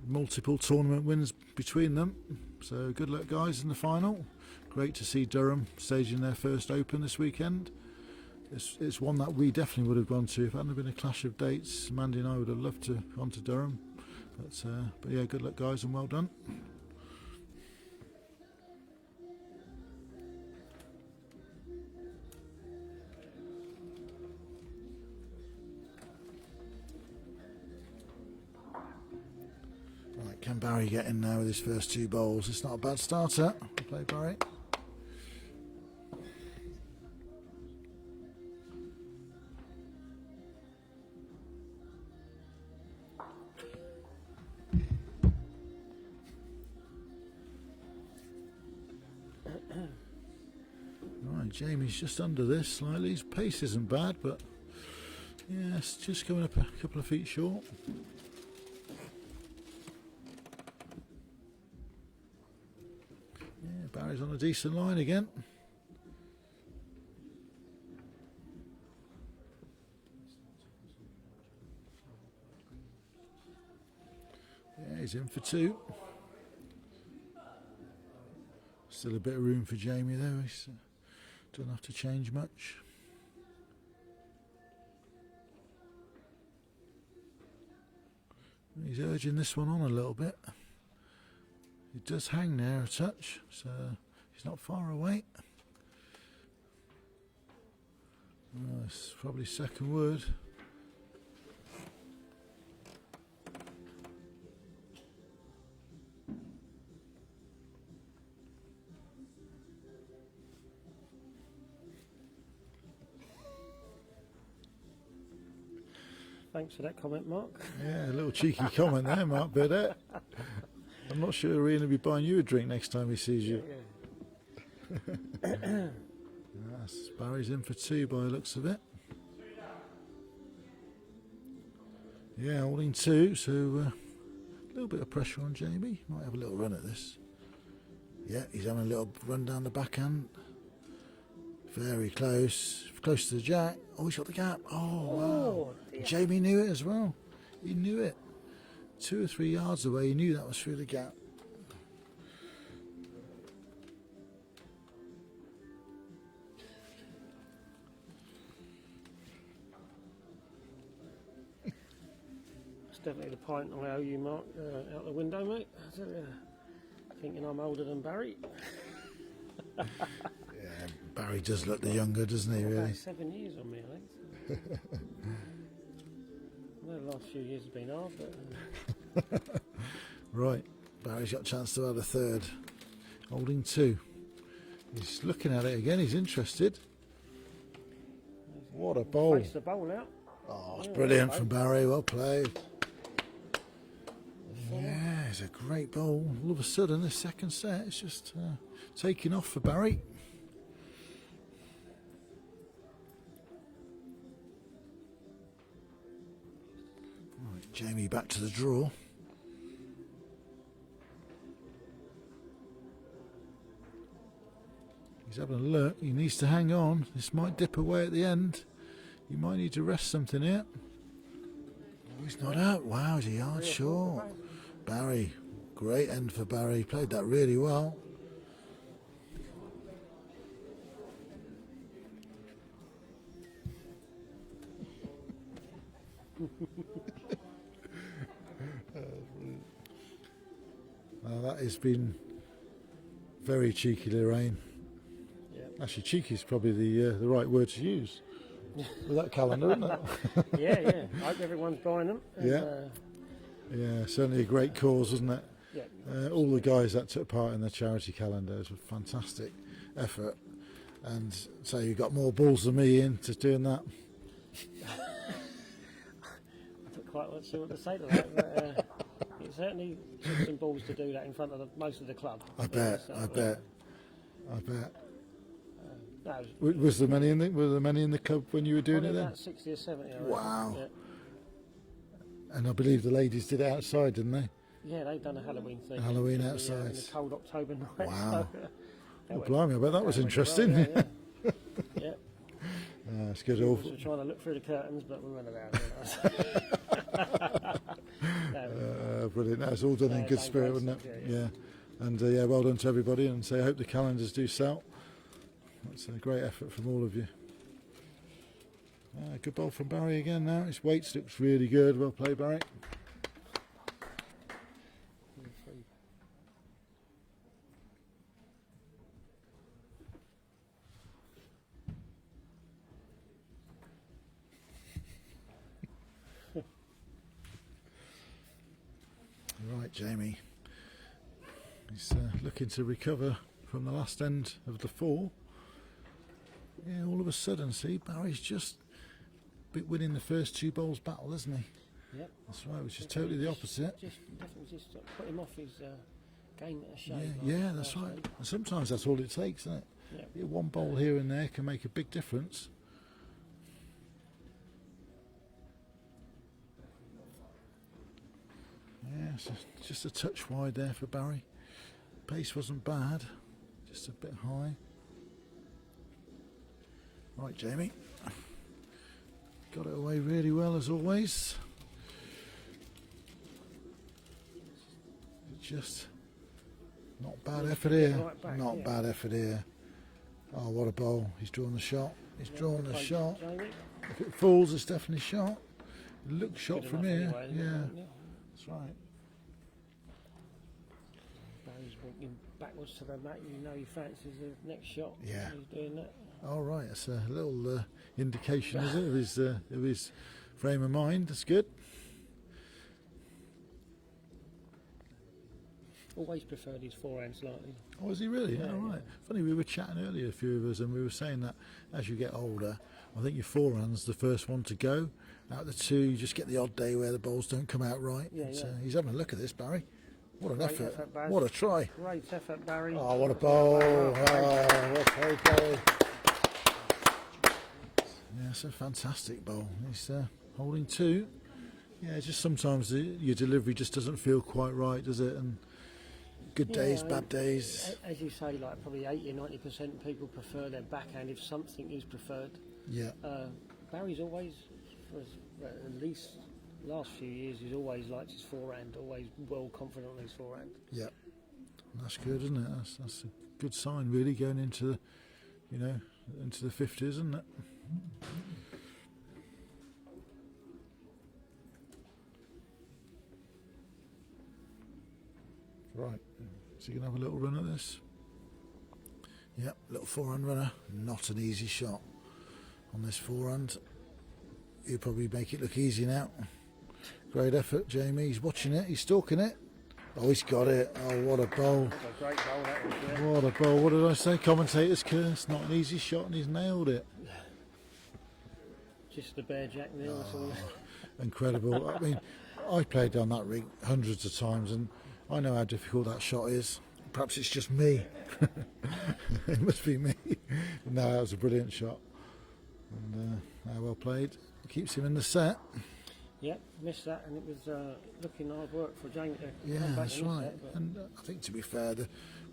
Multiple tournament wins between them. So good luck, guys, in the final. Great to see Durham staging their first Open this weekend. It's one that we definitely would have gone to if it hadn't been a clash of dates. Mandy and I would have loved to have gone to Durham. But yeah, good luck, guys, and well done. Right, can Barry get in there with his first 2 bowls? It's not a bad starter. Well played, Barry. Right, Jamie's just under this slightly. His pace isn't bad, but yeah, it's just coming up a couple of feet short. Yeah, Barry's on a decent line again. Yeah, he's in for 2. Still a bit of room for Jamie though. He's doesn't have to change much. He's urging this one on a little bit. It does hang there a touch, so he's not far away. Oh, it's probably second word. Thanks for that comment, Mark. Yeah, a little cheeky comment there, Mark Burdett. I'm not sure Ian will be buying you a drink next time he sees you. Yeah. Yes, Barry's in for 2 by the looks of it. Yeah, holding 2, so a little bit of pressure on Jamie. Might have a little run at this. Yeah, he's having a little run down the backhand. Very close. Close to the jack. Oh, he's got the gap. Oh, wow. Dear. Jamie knew it as well. He knew it. 2 or 3 yards away, he knew that was through the gap. It's definitely the pint I owe you, Mark, out the window, mate. Thinking I'm older than Barry. Yeah, Barry does look the younger, doesn't he, really? About 7 years on me, I think. I know the last few years have been hard, but... Right, Barry's got a chance to add a third. Holding 2. He's looking at it again, he's interested. What a bowl. Face the bowl out. Oh, it's brilliant from Barry, well played. Yeah, it's a great bowl. All of a sudden, this second set is just taking off for Barry. Right, Jamie back to the draw. He's having a look. He needs to hang on. This might dip away at the end. You might need to rest something here. Oh, he's not out. Wow, he's a yard short. Barry, great end for Barry. Played that really well. Well, that has been very cheeky, Lorraine. Actually, cheeky is probably the right word to use with that calendar, isn't it? Yeah. I hope everyone's buying them. And, yeah, certainly a great cause, wasn't it? Yeah. All the guys that took part in the charity calendars were fantastic effort. And so you got more balls than me into doing that. I don't quite sure what to say to that, but it certainly took some balls to do that in front of most of the club. I bet. No, Was there many in the club when you were doing it then? About 60 or 70. I reckon. Wow. Yeah. And I believe the ladies did it outside, didn't they? Yeah, they've done a Halloween thing. Halloween in outside. The cold October night. Wow. So, Blimey, I bet that was interesting. Well, yeah. It's good. We were trying to look through the curtains, but we weren't allowed. Brilliant. That's all done in good spirit, wasn't it? Yeah. And well done to everybody, and I hope the calendars do sell. That's a great effort from all of you. Good ball from Barry again now. His weights looks really good. Well played, Barry. Right, Jamie. He's looking to recover from the last end of the fall. Yeah, all of a sudden, see, Barry's just winning the first 2 bowls battle, isn't he? Yep. That's right, which is totally the opposite. Definitely just put him off his game at a shade. Yeah, that's right. And sometimes that's all it takes, isn't it? Yep. Yeah, one bowl here and there can make a big difference. Yeah, so just a touch wide there for Barry. Pace wasn't bad, just a bit high. Right, Jamie. Got it away really well as always. Just not bad effort here. Right back, Not bad effort here. Oh, what a bowl. He's drawn the shot. He's drawn the shot. Jamie. If it falls, it's definitely shot. It looks shot Good from enough here. anyway, Yeah, it? that's right. Barry's walking backwards to the mat. You know he fancies the next shot. Yeah. He's doing that. All right, that's a little indication, is it, of his frame of mind. That's good. Always preferred his forehand slightly. Oh, is he really? Yeah, All right. yeah. Funny, we were chatting earlier, a few of us, and we were saying that as you get older, I think your forehand's the first one to go. Out of the 2, you just get the odd day where the balls don't come out right. Yeah, But, yeah. He's having a look at this, Barry. What an Great effort. effort, Baz. What a try. Great effort, Barry. Oh, what a bowl. Oh, well played, Barry. Yeah, it's a fantastic bowl. He's holding 2. Yeah, just sometimes your delivery just doesn't feel quite right, does it? And good days, bad days. As you say, like probably 80 or 90% of people prefer their backhand if something is preferred. Yeah. Barry's always, for at least last few years, he's always liked his forehand, always well confident on his forehand. Yeah. That's good, isn't it? That's a good sign, really, going into the, into the 50s, isn't it? Right, so you can have a little run at this. Yep, little forehand runner. Not an easy shot on this forehand. He'll probably make it look easy now. Great effort, Jamie. He's watching it. He's stalking it. Oh, he's got it. Oh, what a bowl. That's a great bowl, that was, yeah. What a bowl. What did I say? Commentator's curse. Not an easy shot, and he's nailed it. Just the bare jack there. Oh, incredible. I mean, I played down that ring hundreds of times, and I know how difficult that shot is. Perhaps it's just me. It must be me. No, that was a brilliant shot. And well played. Keeps him in the set. Yep, missed that, and it was looking hard work for James. Yeah, that's right. And I think, to be fair,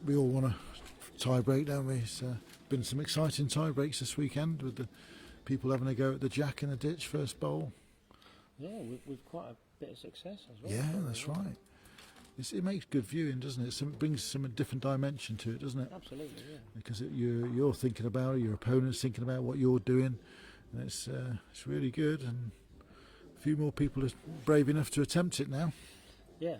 we all want a tie break, don't we? It's been some exciting tie breaks this weekend with the people having a go at the jack in the ditch first bowl. Yeah, with quite a bit of success as well. Yeah, that's right. It makes good viewing, doesn't it? It brings some different dimension to it, doesn't it? Absolutely, yeah. Because you're thinking about it, your opponent's thinking about what you're doing, and it's really good. And a few more people are brave enough to attempt it now. Yeah.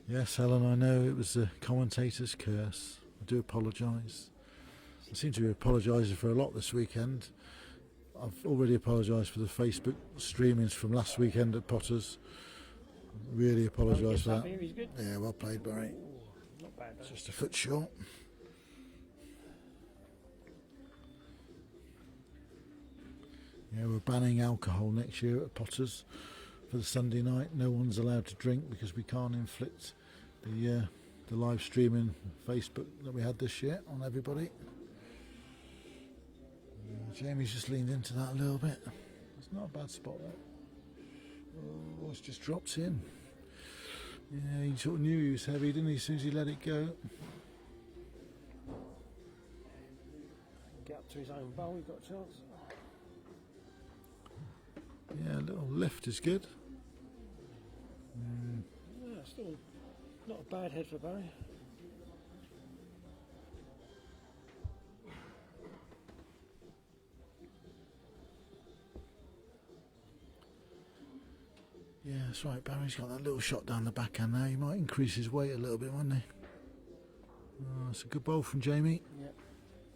Yes, Helen, I know it was the commentator's curse. I do apologise. I seem to be apologising for a lot this weekend. I've already apologised for the Facebook streamings from last weekend at Potters. Really apologise for that. He's good. Yeah, well played, Barry. Not bad, though. Just a foot short. Yeah, we're banning alcohol next year at Potters for the Sunday night. No one's allowed to drink because we can't inflict the live streaming Facebook that we had this year on everybody. Jamie's just leaned into that a little bit. It's not a bad spot there. Oh, it's just dropped in. Yeah, he sort of knew he was heavy, didn't he, as soon as he let it go. Get up to his own bowl, he's got a chance. Yeah, a little lift is good. Yeah, still not a bad head for Barry. Yeah, that's right. Barry's got that little shot down the backhand now. He might increase his weight a little bit, won't he? Oh, it's a good bowl from Jamie. Yeah.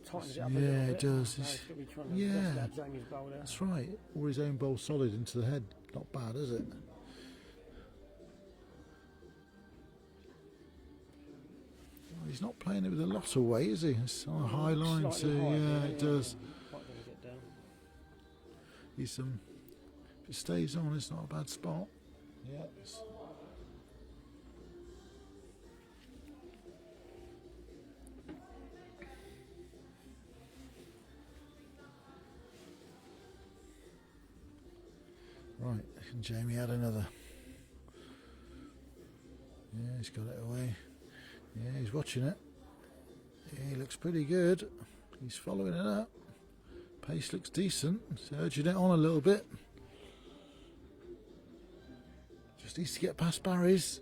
Tightens it up a little Yeah, bit. it does. Barry's gonna be trying to Yeah. bust out Jamie's bowl there. That's right. Or his own bowl solid into the head. Not bad, is it? Well, he's not playing it with a lot of weight, is he? It's on a high line, so Slightly high, yeah, it does. Quite gonna get down. He's if it stays on, it's not a bad spot. Yeah. Right, and Jamie had another. Yeah, he's got it away. Yeah, he's watching it. Yeah, he looks pretty good. He's following it up. Pace looks decent. He's urging it on a little bit. Just needs to get past Barry's.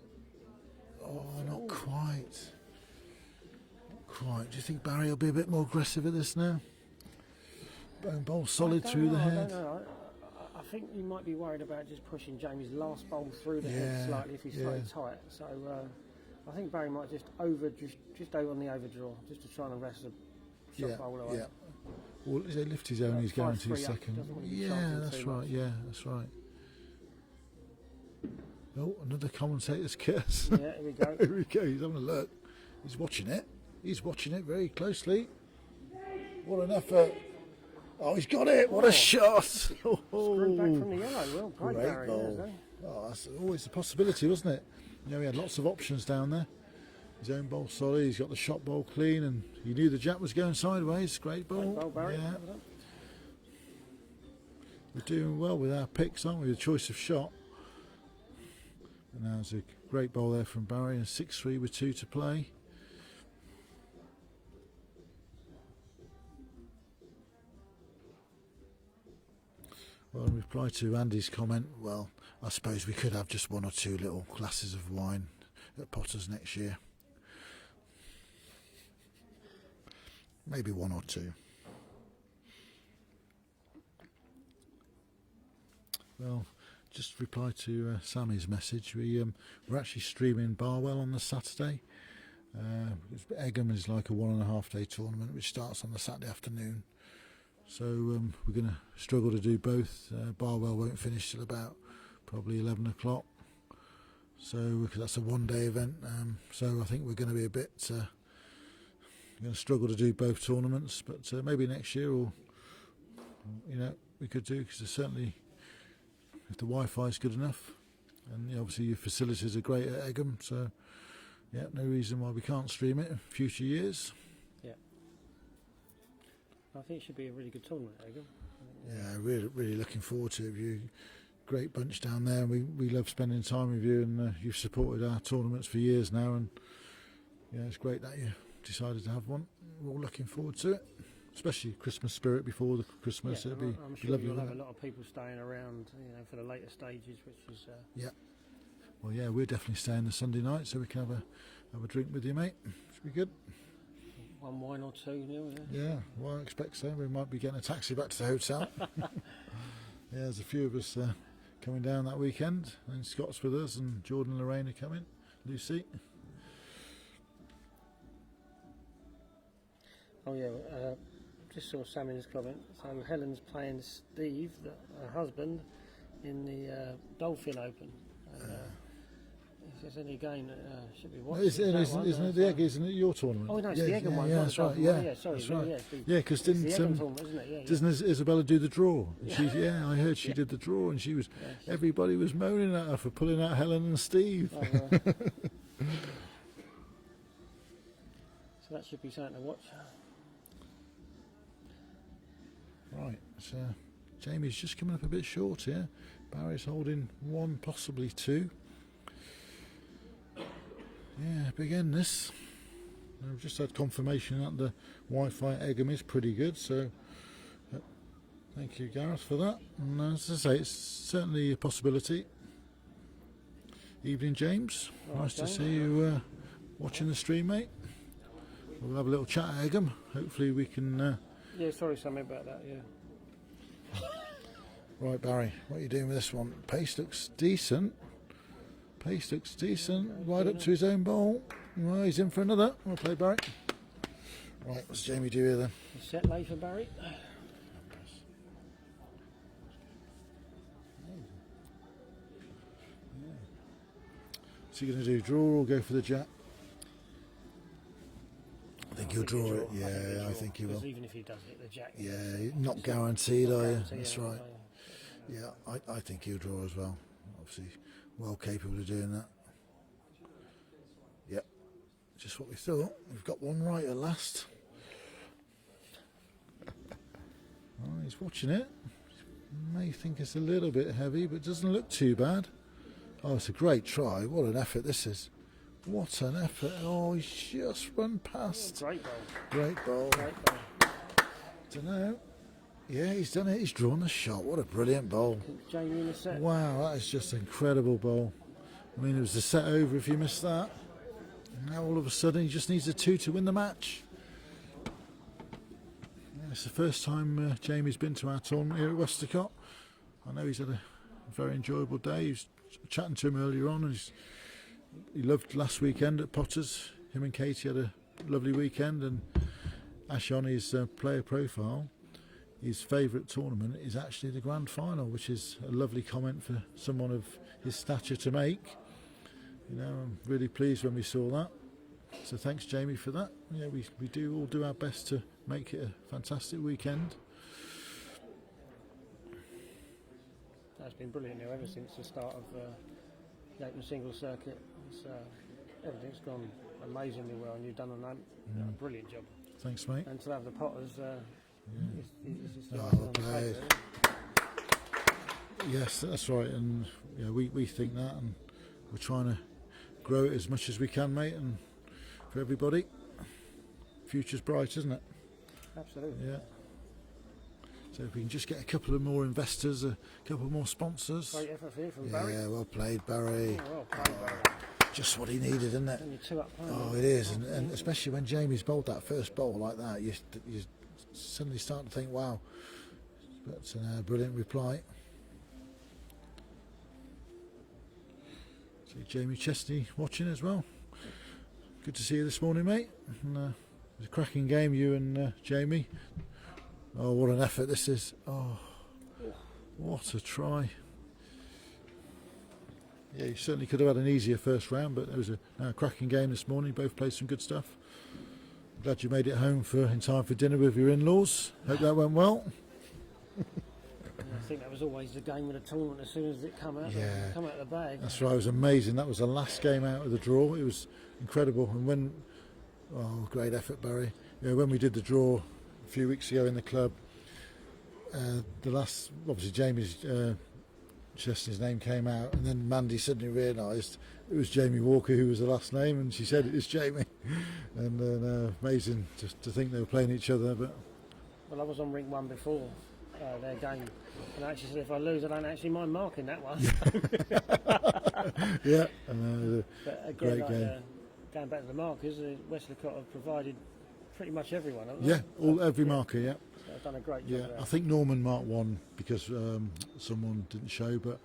Oh, not quite. Not quite. Do you think Barry will be a bit more aggressive at this now? Bone bowl solid through the head. I don't know. I think he might be worried about just pushing Jamie's last bowl through the head slightly if he's slightly tight. So I think Barry might just over on the overdraw, just to try and arrest the shot bowl away. Yeah. Well, they lift his own. He's going 2 seconds. Yeah, that's right. Much. Yeah, that's right. Oh, another commentator's curse. Yeah, here we go. Here we go. He's having a look. He's watching it. He's watching it very closely. What an effort. Oh, he's got it. What a shot. Screwed back from the yellow. Well played, Great Barry. goal. Oh, that's always a possibility, wasn't it? You know, he had lots of options down there. His own bowl solid. He's got the shot bowl clean, and he knew the jack was going sideways. Great ball. Great bowl, Barry. Yeah. we're doing well with our picks, aren't we? The choice of shot. And now there's a great bowl there from Barry, and 6-3 with 2 to play. Well, in reply to Andy's comment, well, I suppose we could have just 1 or 2 little glasses of wine at Potters next year. Maybe 1 or 2. Well, just reply to Sammy's message. We're actually streaming Barwell on the Saturday. Egham is like a 1.5 day tournament which starts on the Saturday afternoon. So we're going to struggle to do both. Barwell won't finish till about probably 11 o'clock. So because that's a 1-day event. So I think we're going to be a bit going to struggle to do both tournaments. But maybe next year, or we could do, because there's certainly, if the Wi-Fi is good enough, and obviously your facilities are great at Egham. So yeah, no reason why we can't stream it in future years. I think it should be a really good tournament, Egham. Yeah, really looking forward to it. You, great bunch down there. We love spending time with you, and you've supported our tournaments for years now. And yeah, it's great that you decided to have one. We're all looking forward to it, especially Christmas spirit before the Christmas. Yeah, It'll be I'm sure lovely. You'll have a lot of people staying around, for the later stages, which is. Yeah. Well, yeah, we're definitely staying the Sunday night, so we can have a drink with you, mate. Should be good. 1 wine or 2, Neil. Yeah, well, I expect so. We might be getting a taxi back to the hotel. Yeah, there's a few of us coming down that weekend, and Scott's with us, and Jordan and Lorraine are coming. Lucy. Oh yeah, just saw Sammy's comment. So Helen's playing Steve, her husband, in the Dolphin Open. If there's any game that should be watching. Isn't it the Egg? Isn't it your tournament? Oh no, it's the Egham one. Yeah, that's right. Yeah, sorry. that's right. Yeah, because it's the Egham tournament, isn't it? Yeah. Doesn't Isabella do the draw? I heard she did the draw, and she was. Everybody was moaning at her for pulling out Helen and Steve. Oh, right. So that should be something to watch. Right, so Jamie's just coming up a bit short here. Barry's holding 1, possibly 2. Yeah, big end this. I've just had confirmation that the Wi-Fi at Egham is pretty good, so thank you, Gareth, for that. And as I say, it's certainly a possibility. Evening, James. Right, nice James. to see you watching the stream, mate. We'll have a little chat at Egham. Hopefully we can... Yeah, sorry, Sammy, about that, yeah. Right, Barry, what are you doing with this one? Pace looks decent. Right up to his own bowl. Well, he's in for another. We'll play Barry. Right, what's Jamie do here then? Set lay for Barry. What's he going to do? Draw or go for the jack? I think he'll draw it. Yeah, I think he will. Even if he does it, the jack. Yeah, not guaranteed, are you? That's right. Yeah, I think he'll draw as well. Obviously, well capable of doing that. Yep, just what we thought. We've got one right at last. Oh, he's watching it. May think it's a little bit heavy, but doesn't look too bad. Oh, it's a great try. What an effort this is. What an effort. Oh, he's just run past. Great ball. Great ball. Great ball. Don't know. Yeah, he's done it. He's drawn the shot. What a brilliant bowl. Jamie in the set. Wow, that is just an incredible bowl. I mean, it was the set over if you missed that. And now all of a sudden he just needs a 2 to win the match. Yeah, it's the first time Jamie's been to our tournament here at Westlecot. I know he's had a very enjoyable day. He was chatting to him earlier on, and he loved last weekend at Potters. Him and Katie had a lovely weekend, and Ash on his player profile, his favourite tournament is actually the grand final, which is a lovely comment for someone of his stature to make. I'm really pleased when we saw that. So thanks, Jamie, for that. Yeah, we do all do our best to make it a fantastic weekend. That's been brilliant ever since the start of the Open Singles Circuit. Everything's gone amazingly well, and you've done a brilliant job. Thanks, mate. And to have the Potters, Oh, Yes, that's right, and we think that, and we're trying to grow it as much as we can, mate, and for everybody. Future's bright, isn't it? Absolutely. Yeah. So if we can just get a couple of more investors, a couple more sponsors. Great effort here from Barry. Yeah, well played, Barry. Oh, well played, Barry. Just what he needed, isn't it? Only 2 up. Oh, it is, and especially when Jamie's bowled that first bowl like that, you suddenly start to think, wow. That's a brilliant reply. See Jamie Chesney watching as well. Good to see you this morning, mate. And, it was a cracking game, you and Jamie. Oh, what an effort this is. Oh, what a try. Yeah, you certainly could have had an easier first round, but it was a cracking game this morning. Both played some good stuff. Glad you made it home in time for dinner with your in-laws. Hope that went well. I think that was always the game of the tournament as soon as it come out of the bag. That's right, it was amazing. That was the last game out of the draw. It was incredible. And great effort, Barry. When we did the draw a few weeks ago in the club, obviously Jamie's Chesney's name came out, and then Mandy suddenly realised it was Jamie Walker who was the last name, and she said it was Jamie. And then amazing to think they were playing each other. But well, I was on ring 1 before their game, and I actually said if I lose, I don't actually mind marking that one. Yeah, but again, great game. Going back to the markers, Westlecot have provided pretty much everyone. Yeah, every marker. Yeah. So they've done a great job. Yeah, there. I think Norman marked one because someone didn't show, but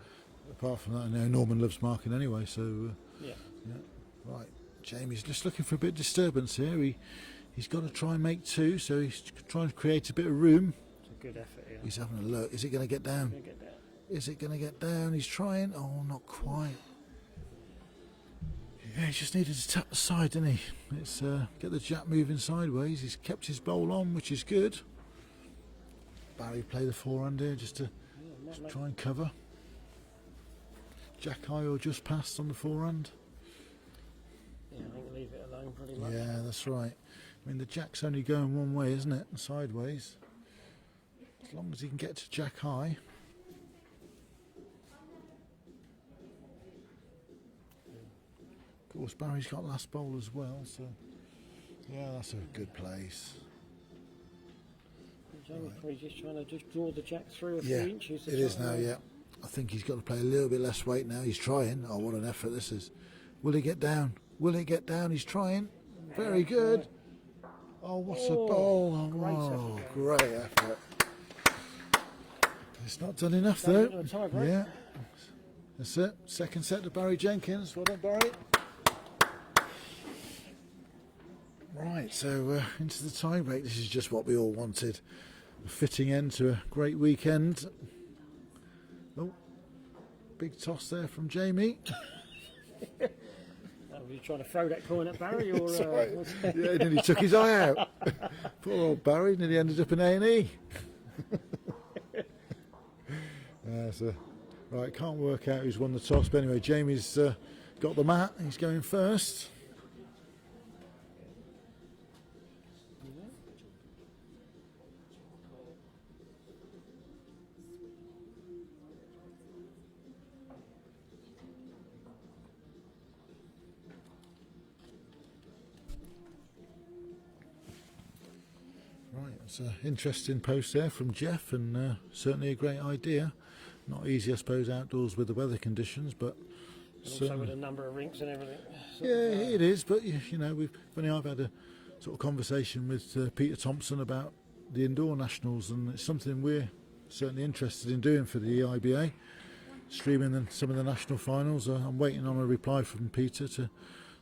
apart from that, I know Norman loves marking anyway. So yeah. Right, Jamie's just looking for a bit of disturbance here. He's got to try and make 2, so he's trying to create a bit of room. It's a good effort here. He's having a look. Is it going to get down? Is it going to get down? He's trying. Oh, not quite. Yeah, he just needed to tap the side, didn't he? Let's get the jack moving sideways. He's kept his bowl on, which is good. Barry play the forehand here just to try and cover. Jack high or just past on the forehand. Yeah, I think leave it alone pretty much. Yeah, that's right. I mean, the jack's only going one way, isn't it? Sideways. As long as he can get to jack high. Of course, Barry's got last bowl as well, so yeah, that's a good place. Jamie probably just trying to draw the jack through a few inches. It is now, yeah. I think he's got to play a little bit less weight now. He's trying. Oh, what an effort this is. Will he get down? Will he get down? He's trying. Very good. Oh, what's a bowl. Oh, great effort. It's not done enough, though. Yeah. That's it. Second set to Barry Jenkins. Well done, Barry. Right, so into the tie break. This is just what we all wanted. A fitting end to a great weekend. Oh, big toss there from Jamie. Were you trying to throw that coin at Barry? Or, yeah, nearly took his eye out. Poor old Barry, nearly ended up in A&E. Right, can't work out who's won the toss, but anyway, Jamie's got the mat. He's going first. Right, it's an interesting post there from Jeff, and certainly a great idea. Not easy, I suppose, outdoors with the weather conditions, but also with a number of rinks and everything. It is. But I've had a sort of conversation with Peter Thompson about the indoor nationals, and it's something we're certainly interested in doing for the EIBA, streaming some of the national finals. I'm waiting on a reply from Peter to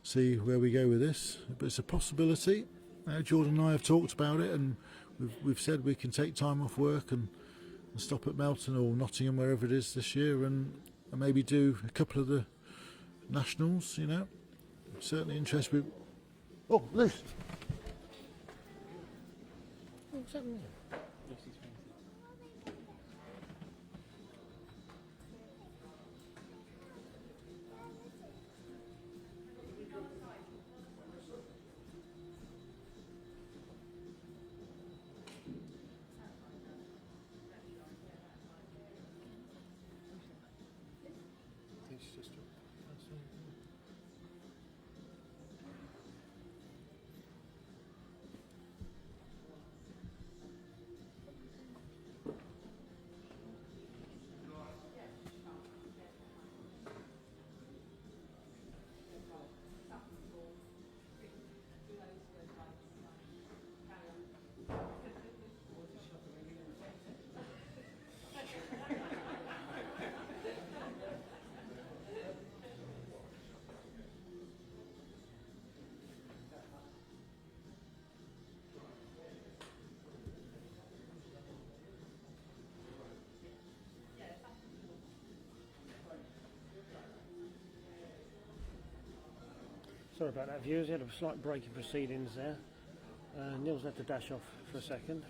see where we go with this, but it's a possibility. Jordan and I have talked about it, and we've said we can take time off work and stop at Melton or Nottingham, wherever it is this year, and maybe do a couple of the nationals. Certainly interested. Oh, loose. What's happening? Sorry about that, viewers. We had a slight break in proceedings there. Neil's had to dash off for a second.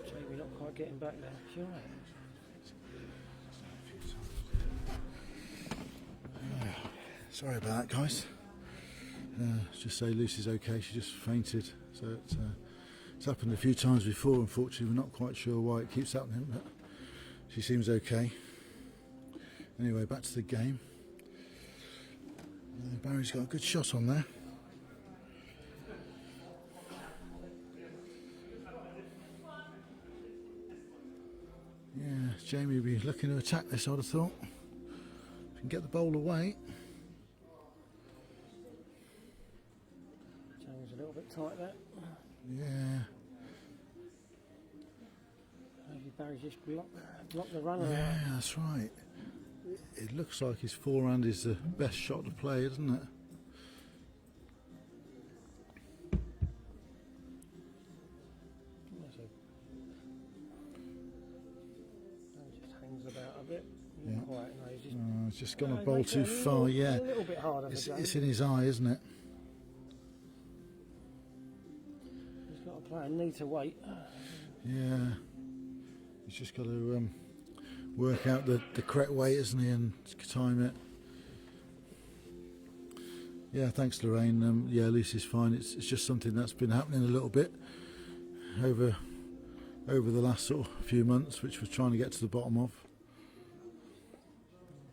Jamie not quite getting back there. You're right. Sorry about that, guys. Just say Lucy's okay. She just fainted. So it's happened a few times before. Unfortunately, we're not quite sure why it keeps happening, but she seems okay. Anyway, back to the game. Barry's got a good shot on there. Yeah, Jamie will be looking to attack this, I'd have thought. If you can get the bowl away. Jamie's a little bit tight there. Yeah. Maybe Barry's just blocked the runner. Yeah, that's right. It looks like his forehand is the best shot to play, doesn't it? Just hangs about a bit. Yeah. Not quite, no, he's just It's just gone a he bowl makes too it far, yeah. A little bit harder for Jamie. It's in his eye, isn't it? He's got to play a neater weight. Yeah. He's just got to work out the correct weight, isn't he, and time it. Yeah, thanks, Lorraine. Yeah, Lucy's fine. It's just something that's been happening a little bit over the last sort of few months, which we're trying to get to the bottom of.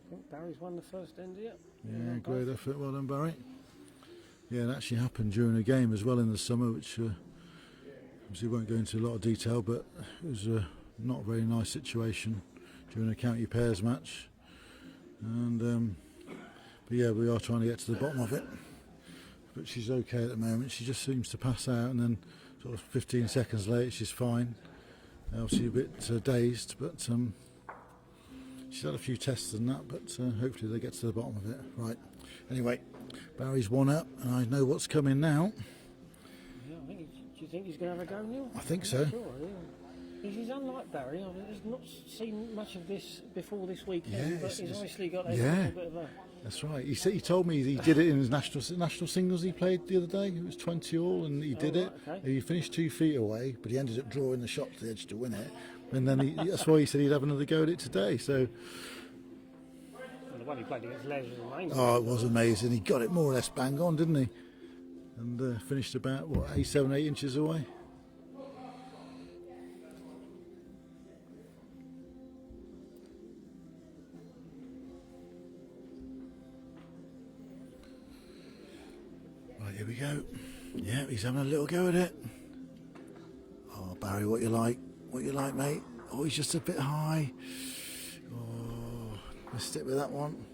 I think Barry's won the first end here. Yeah, great effort. Well done, Barry. Yeah, it actually happened during a game as well in the summer, which obviously won't go into a lot of detail, but it was not a very nice situation during a county pairs match. And but yeah, we are trying to get to the bottom of it. But she's okay at the moment. She just seems to pass out, and then sort of 15 seconds later she's fine. Obviously a bit dazed, but she's had a few tests and that, but hopefully they get to the bottom of it. Right. Anyway, Barry's one up, and I know what's coming now. Yeah, do you think he's going to have a go, Neil? I think so. Sure, yeah. He's unlike Barry. I've not seen much of this before this weekend, Yeah, but he's obviously got a yeah. little bit of a... That's right. He told me he did it in his national singles he played the other day. It was 20 all, and he did it. Okay. He finished 2 feet away, but he ended up drawing the shot to the edge to win it. And then that's why he said he'd have another go at it today. So, Well, the one he played against Les was amazing. oh, it was amazing. He got it more or less bang on, didn't he? And finished about what 8 inches away. Right, here we go. Yeah, he's having a little go at it. Oh, Barry, what you like? What you like, mate? Oh, he's just a bit high. Oh, let's stick with that one.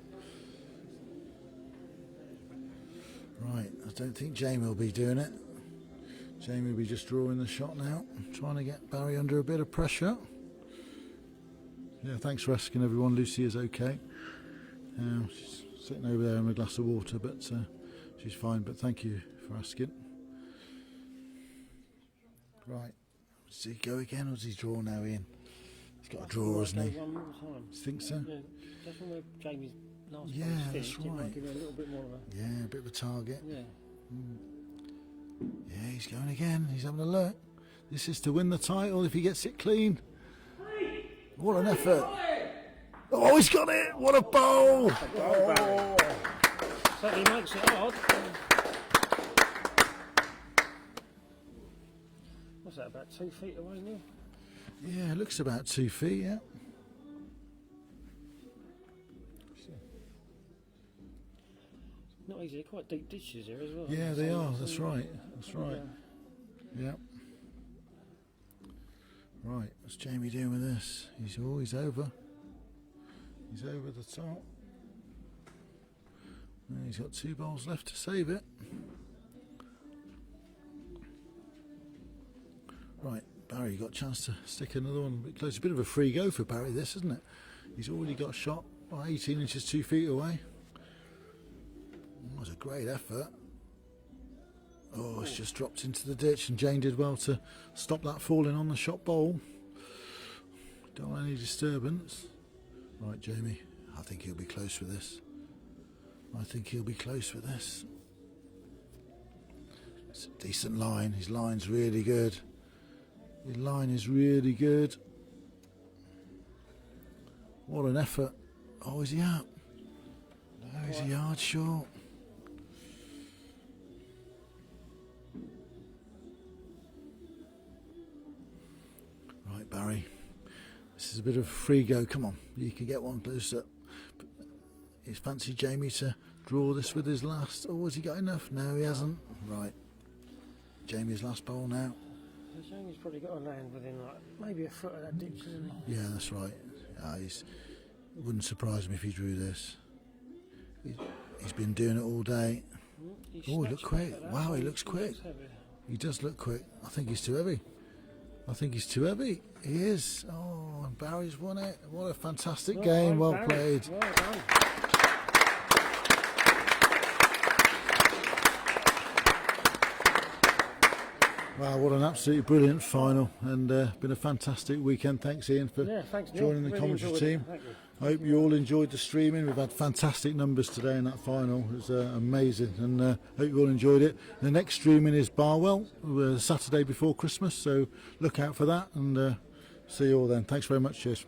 Right, I don't think Jamie will be doing it. Jamie will be just drawing the shot now, trying to get Barry under a bit of pressure. Yeah, thanks for asking, everyone. Lucy is okay. She's sitting over there in a glass of water, but she's fine. But thank you for asking. Right, does he go again, or does he draw now, Ian? He's got a draw, hasn't he? One more time. You think so? Yeah, just when Jamie's last Yeah, one's that's finished, it might right. give him a little bit more of a... Yeah, a bit of a target. Yeah. Yeah, he's going again. He's having a look. This is to win the title if he gets it clean. What an effort. Oh, he's got it. What a bowl. Oh. Certainly makes it hard. What's that, about 2 feet away now? Yeah, it looks about 2 feet, yeah. Not easy, they're quite deep ditches here as well. Yeah, they are. That's right. That's right. Yeah. Right, what's Jamie doing with this? He's over. He's over the top. And he's got 2 bowls left to save it. Right, Barry got a chance to stick another one a bit close. A bit of a free go for Barry, this, isn't it? He's already got shot by 18 inches 2 feet away. That was a great effort. Oh, it's just dropped into the ditch, and Jane did well to stop that falling on the shot bowl. Don't want any disturbance. Right, Jamie, I think he'll be close with this. I think he'll be close with this. It's a decent line. His line's really good. His line is really good. What an effort. Oh, is he out? No, he's a yard short. Right, Barry. This is a bit of a free go. Come on, you can get one closer. He's fancy Jamie to draw this with his last. Oh, has he got enough? No, he hasn't. Right. Jamie's last bowl now. Jamie's probably got to land within like maybe a foot of that ditch, isn't he? Yeah, that's right. It wouldn't surprise me if he drew this. He's been doing it all day. Oh, he looked quick. Wow, he looks quick. He does look quick. I think he's too heavy. I think he's too heavy. He is. Oh, and Barry's won it. What a fantastic game. Well played. Well done. Wow, what an absolutely brilliant final, and been a fantastic weekend. Thanks, Ian, for joining the commentary team. I hope you all enjoyed the streaming. We've had fantastic numbers today in that final. It was amazing, and hope you all enjoyed it. The next streaming is Barwell, Saturday before Christmas, so look out for that, and see you all then. Thanks very much. Cheers.